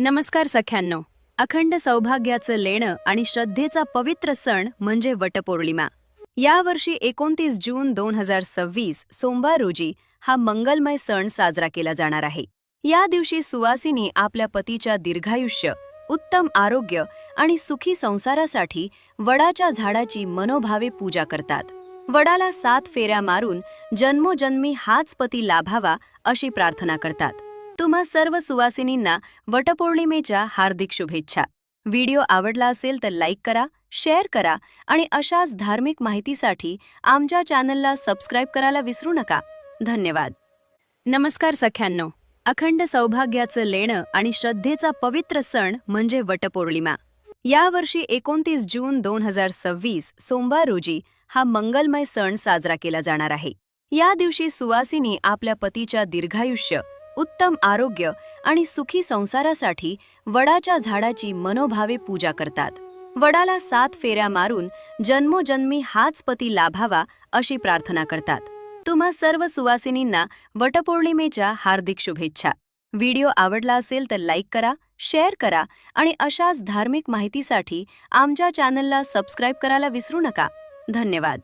नमस्कार सख्यांनो. अखंड सौभाग्याचं लेणं आणि श्रद्धेचा पवित्र सण म्हणजे वटपौर्णिमा. यावर्षी 29 जून 2026 सोमवार रोजी हा मंगलमय सण साजरा केला जाणार आहे. या दिवशी सुवासिनी आपल्या पतीच्या दीर्घायुष्य, उत्तम आरोग्य आणि सुखी संसारासाठी वडाच्या झाडाची मनोभावे पूजा करतात. वडाला 7 फेऱ्या मारून जन्मोजन्मी हाच पती लाभावा अशी प्रार्थना करतात. तुम्हा सर्व सुवासिनींना वटपौर्णिमेच्या हार्दिक शुभेच्छा. व्हिडिओ आवडला असेल तर लाईक करा, शेअर करा आणि अशाच धार्मिक माहितीसाठी आमच्या चॅनलला सबस्क्राईब करायला विसरू नका. धन्यवाद. नमस्कार सख्यांनो. अखंड सौभाग्याचं लेणं आणि श्रद्धेचा पवित्र सण म्हणजे वटपौर्णिमा. यावर्षी 29 जून 2026 सोमवार रोजी हा मंगलमय सण साजरा केला जाणार आहे. या दिवशी सुवासिनी आपल्या पतीच्या दीर्घायुष्य, उत्तम आरोग्य आणि सुखी संसारासाठी वडाच्या झाडाची मनोभावे पूजा करतात. वडाला 7 फेऱ्या मारून जन्मोजन्मी हाच पती लाभावा अशी प्रार्थना करतात. तुम्हा सर्व सुवासिनींना वटपौर्णिमेच्या हार्दिक शुभेच्छा. व्हिडिओ आवडला असेल तर लाईक करा, शेअर करा आणि अशाच धार्मिक माहितीसाठी आमच्या चॅनलला सबस्क्राईब करायला विसरू नका. धन्यवाद.